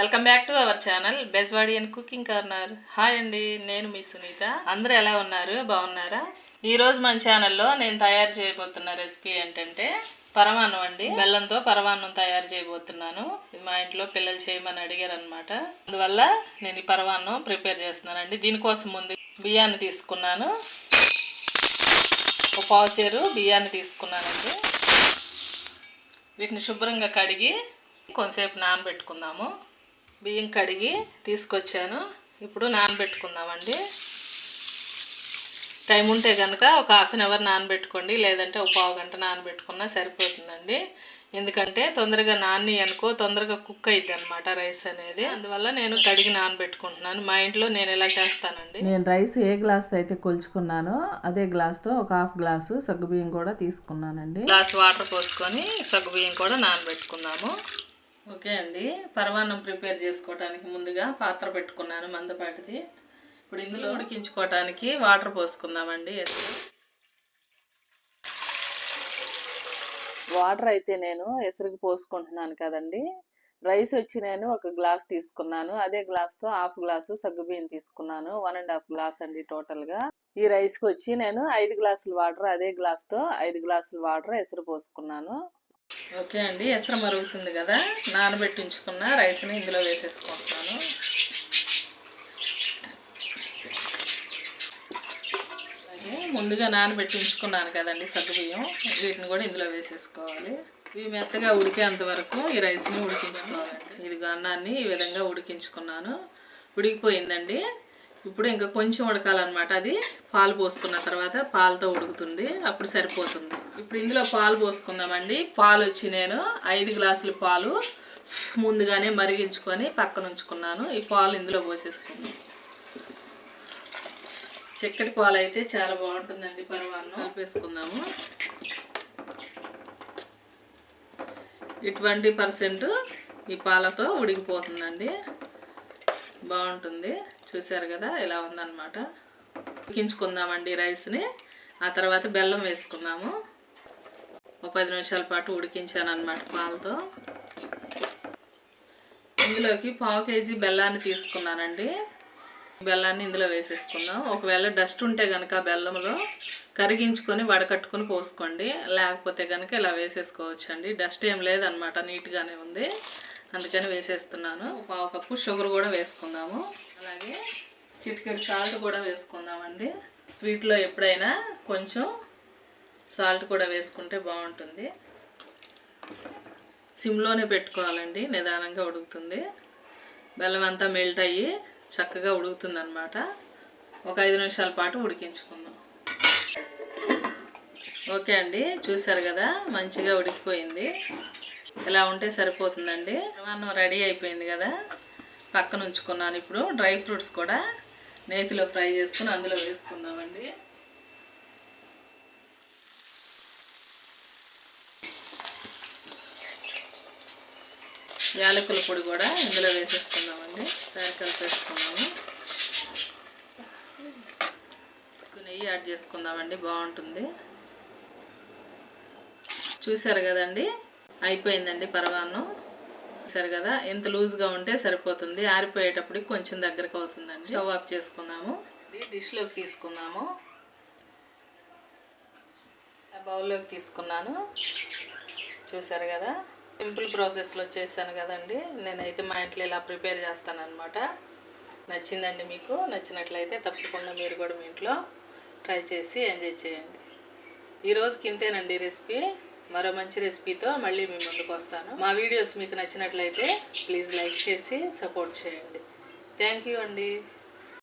Welcome back to our channel Bezwadi and cooking corner. Hi అండి, నేను మీ సునీత. అందరూ ఎలా ఉన్నారు? బాగున్నారా? ఈరోజు మన ఛానల్లో నేను తయారు చేయబోతున్న రెసిపీ ఏంటంటే పరమాన్నం అండి. బెల్లంతో పరమాన్నం తయారు చేయబోతున్నాను. మా ఇంట్లో పిల్లలు చేయమని అడిగారు అనమాట. అందువల్ల నేను ఈ పరమాన్నం ప్రిపేర్ చేస్తున్నానండి. దీనికోసం ముందు బియ్యాన్ని తీసుకున్నాను. ఒక పావు సేరు బియ్యాన్ని తీసుకున్నానండి. వీటిని శుభ్రంగా కడిగి కొంతసేపు నానబెట్టుకుందాము. బియ్యం కడిగి తీసుకొచ్చాను. ఇప్పుడు నానబెట్టుకుందామండి. టైం ఉంటే కనుక ఒక హాఫ్ అన్ అవర్ నానబెట్టుకోండి, లేదంటే ఒక పావు గంట నానబెట్టుకున్నా సరిపోతుందండి. ఎందుకంటే తొందరగా నాని అనుకో తొందరగా కుక్ అవుతుంది అనమాట రైస్ అనేది. అందువల్ల నేను కడిగి నానబెట్టుకుంటున్నాను. మా ఇంట్లో నేను ఎలా చేస్తానండి, నేను రైస్ ఏ గ్లాస్తో అయితే కొలుచుకున్నానో అదే గ్లాస్తో ఒక హాఫ్ గ్లాసు సగ్గుబియ్యం కూడా తీసుకున్నానండి. గ్లాస్ వాటర్ పోసుకొని సగ్గుబియ్యం కూడా నానబెట్టుకున్నాము. ఓకే అండి, పరమాన్నం ప్రిపేర్ చేసుకోవడానికి ముందుగా పాత్ర పెట్టుకున్నాను మందపాటిది. ఇప్పుడు ఇందులో ఉడికించుకోవటానికి వాటర్ పోసుకుందామండి. వాటర్ అయితే నేను ఎసురుకి పోసుకుంటున్నాను కదండి. రైస్ వచ్చి నేను ఒక గ్లాస్ తీసుకున్నాను. అదే గ్లాస్తో హాఫ్ గ్లాసు సగ్గుబియ్యం తీసుకున్నాను. 1.5 గ్లాస్ అండి టోటల్గా. ఈ రైస్కి వచ్చి నేను 5 గ్లాసుల వాటర్, అదే గ్లాస్తో 5 గ్లాసుల వాటర్ ఎసురు పోసుకున్నాను. ఓకే అండి, ఎసరు మరుగుతుంది కదా, నానబెట్టి ఉంచుకున్న రైస్ని ఇందులో వేసేసుకుంటున్నాను. అలాగే ముందుగా నానబెట్టి ఉంచుకున్నాను కదండి సగ్గుబియ్యం, వీటిని కూడా ఇందులో వేసేసుకోవాలి. ఇవి మెత్తగా ఉడికేంత వరకు ఈ రైస్ని ఉడికించుకోవాలండి. ఇది అన్నాన్ని ఈ విధంగా ఉడికించుకున్నాను. ఉడికిపోయిందండి. ఇప్పుడు ఇంకా కొంచెం ఉడకాలన్నమాట. అది పాలు పోసుకున్న తర్వాత పాలతో ఉడుకుతుంది, అప్పుడు సరిపోతుంది. ఇప్పుడు ఇందులో పాలు పోసుకుందామండి. పాలు వచ్చి నేను 5 గ్లాసుల పాలు ముందుగానే మరిగించుకొని పక్కన ఉంచుకున్నాను. ఈ పాలు ఇందులో పోసేసుకుందాం. చక్కటి పాలు అయితే చాలా బాగుంటుందండి పరమాన్నం. కలిపేసుకుందాము. 20% ఈ పాలతో ఉడికిపోతుందండి, బాగుంటుంది. చూసారు కదా, ఇలా ఉందన్నమాట. ఉడికించుకుందామండి రైస్ని. ఆ తర్వాత బెల్లం వేసుకుందాము. ఒక 10 నిమిషాల పాటు ఉడికించాను అన్నమాట పాలతో. ఇందులోకి పావు కేజీ బెల్లాన్ని తీసుకున్నానండి. బెల్లాన్ని ఇందులో వేసేసుకుందాం. ఒకవేళ డస్ట్ ఉంటే కనుక బెల్లంలో కరిగించుకొని వడకట్టుకొని పోసుకోండి, లేకపోతే కనుక ఇలా వేసేసుకోవచ్చండి. డస్ట్ ఏం లేదనమాట, నీట్గానే ఉంది, అందుకని వేసేస్తున్నాను. పావు కప్పు షుగర్ కూడా వేసుకుందాము. అలాగే చిటికెడు సాల్ట్ కూడా వేసుకుందామండి. స్వీట్లో ఎప్పుడైనా కొంచెం సాల్ట్ కూడా వేసుకుంటే బాగుంటుంది. సిమ్లోనే పెట్టుకోవాలండి, నిదానంగా ఉడుకుతుంది. బెల్లం అంతా మెల్ట్ అయ్యి చక్కగా ఉడుకుతుంది అనమాట. ఒక 5 నిమిషాల పాటు ఉడికించుకుందాం. ఓకే అండి, చూసారు కదా, మంచిగా ఉడికిపోయింది. ఇలా ఉంటే సరిపోతుందండి. పరమాన్నం రెడీ అయిపోయింది కదా, పక్కన ఉంచుకున్నాను. ఇప్పుడు డ్రై ఫ్రూట్స్ కూడా నేతిలో ఫ్రై చేసుకుని అందులో వేసుకుందామండి. యాలకుల పొడి కూడా ఇందులో వేసేసుకుందామండి. సరి కలిపేసుకున్నాము. నెయ్యి యాడ్ చేసుకుందామండి, బాగుంటుంది. చూసారు కదండి, అయిపోయిందండి పరమాన్నం. సరే కదా, ఇంత లూజ్గా ఉంటే సరిపోతుంది. ఆరిపోయేటప్పటికి కొంచెం దగ్గరకు అవుతుందండి. స్టవ్ ఆఫ్ చేసుకుందాము. డిష్లోకి తీసుకుందాము. బౌల్లోకి తీసుకున్నాను. చూసారు కదా, సింపుల్ ప్రాసెస్లో చేశాను కదండి. నేనైతే మా ఇంట్లో ఇలా ప్రిపేర్ చేస్తాను అనమాట. నచ్చిందండి మీకు? నచ్చినట్లయితే తప్పకుండా మీరు కూడా మీ ఇంట్లో ట్రై చేసి ఎంజాయ్ చేయండి. ఈరోజుకి ఇంతేనండి రెసిపీ. మరో మంచి రెసిపీతో మళ్ళీ మీ ముందుకు వస్తాను. మా వీడియోస్ మీకు నచ్చినట్లయితే ప్లీజ్ లైక్ చేసి సపోర్ట్ చేయండి. థ్యాంక్ యూ అండి.